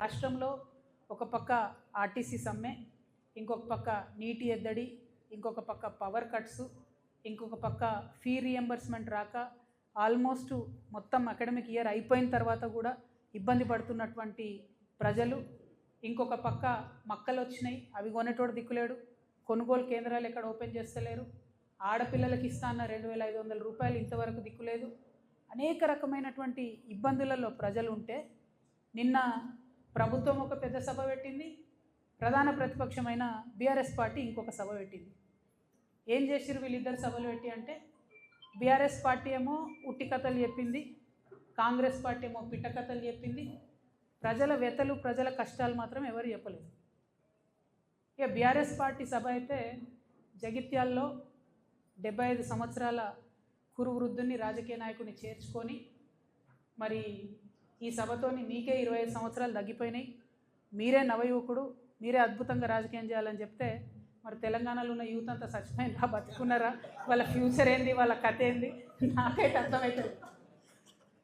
రాష్ట్రంలో ఒక పక్క ఆర్టీసీ సమ్మె, ఇంకొక పక్క నీటి ఎద్దడి, ఇంకొక పక్క పవర్ కట్స్, ఇంకొక పక్క ఫీ రియంబర్స్మెంట్ రాక ఆల్మోస్ట్ మొత్తం అకాడమిక్ ఇయర్ అయిపోయిన తర్వాత కూడా ఇబ్బంది పడుతున్నటువంటి ప్రజలు, ఇంకొక పక్క మక్కలు వచ్చినాయి, అవి కొనేటోడు దిక్కులేడు, కొనుగోలు కేంద్రాలు ఎక్కడ ఓపెన్ చేస్తలేరు, ఆడపిల్లలకి ఇస్తాన్న 2500 రూపాయలు ఇంతవరకు దిక్కులేదు. అనేక రకమైనటువంటి ఇబ్బందులలో ప్రజలు ఉంటే నిన్న ప్రభుత్వం ఒక పెద్ద సభ పెట్టింది, ప్రధాన ప్రతిపక్షమైన బీఆర్ఎస్ పార్టీ ఇంకొక సభ పెట్టింది. ఏం చేసిరు వీళ్ళిద్దరు సభలు పెట్టి అంటే, బీఆర్ఎస్ పార్టీ ఏమో ఉట్టి కథలు చెప్పింది, కాంగ్రెస్ పార్టీ ఏమో పిట్ట కథలు చెప్పింది, ప్రజల వ్యతలు ప్రజల కష్టాలు మాత్రం ఎవరు చెప్పలేదు. ఇక బీఆర్ఎస్ పార్టీ సభ అయితే జగిత్యాల్లో 75 సంవత్సరాల కురు వృద్ధుని రాజకీయ నాయకుని చేర్చుకొని, మరి ఈ సభతోని మీకే 25 సంవత్సరాలు తగ్గిపోయినాయి, మీరే నవయువకుడు, మీరే అద్భుతంగా రాజకీయం చేయాలని చెప్తే, మరి తెలంగాణలో ఉన్న యూత్ అంతా చచ్చిపోయిందా, బతుకున్నారా, వాళ్ళ ఫ్యూచర్ ఏంది, వాళ్ళ కథ ఏంది, నాకైతే అర్థమవుతుంది.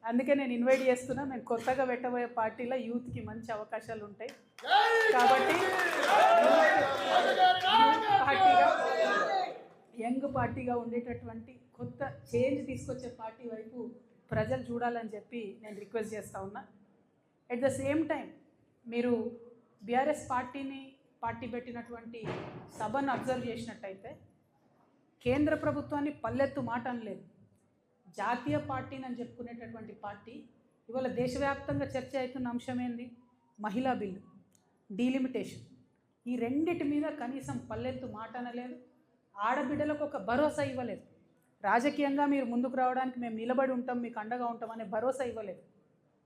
అందుకే నేను ఇన్వైట్ చేస్తున్నా. నేను కొత్తగా పెట్టబోయే పార్టీలో యూత్కి మంచి అవకాశాలు ఉంటాయి కాబట్టి యంగ్ పార్టీగా ఉండేటటువంటి కొత్త చేంజ్ తీసుకొచ్చే పార్టీ వైపు ప్రజలు చూడాలని చెప్పి నేను రిక్వెస్ట్ చేస్తూ ఉన్నా. ఎట్ ద సేమ్ టైం మీరు బీఆర్ఎస్ పార్టీ పెట్టినటువంటి సభను అబ్జర్వ్ చేసినట్టయితే కేంద్ర ప్రభుత్వాన్ని పల్లెత్తు మాట అనలేదు. జాతీయ పార్టీని అని చెప్పుకునేటటువంటి పార్టీ ఇవాళ దేశవ్యాప్తంగా చర్చ అవుతున్న అంశం ఏంది, మహిళా బిల్లు, డీలిమిటేషన్. ఈ రెండిటి మీద కనీసం పల్లెత్తు మాట అనలేదు. ఆడబిడ్డలకు ఒక భరోసా ఇవ్వలేదు. రాజకీయంగా మీరు ముందుకు రావడానికి మేము నిలబడి ఉంటాం, మీకు అండగా ఉంటాం అనే భరోసా ఇవ్వలేదు.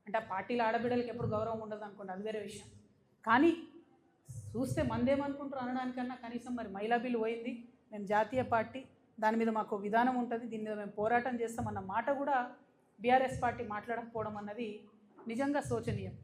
అంటే ఆ పార్టీలో ఆడబిడ్డలకు ఎప్పుడు గౌరవం ఉండదు అనుకోండి, అది వేరే విషయం. కానీ చూస్తే మందేమనుకుంటారు అనడానికన్నా కనీసం మరి మహిళా బిల్లు పోయింది, మేము జాతీయ పార్టీ, దాని మీద మాకు విధానం ఉంటుంది, దీని మీద మేము పోరాటం చేస్తామన్న మాట కూడా బీఆర్ఎస్ పార్టీ మాట్లాడకపోవడం అన్నది నిజంగా శోచనీయం.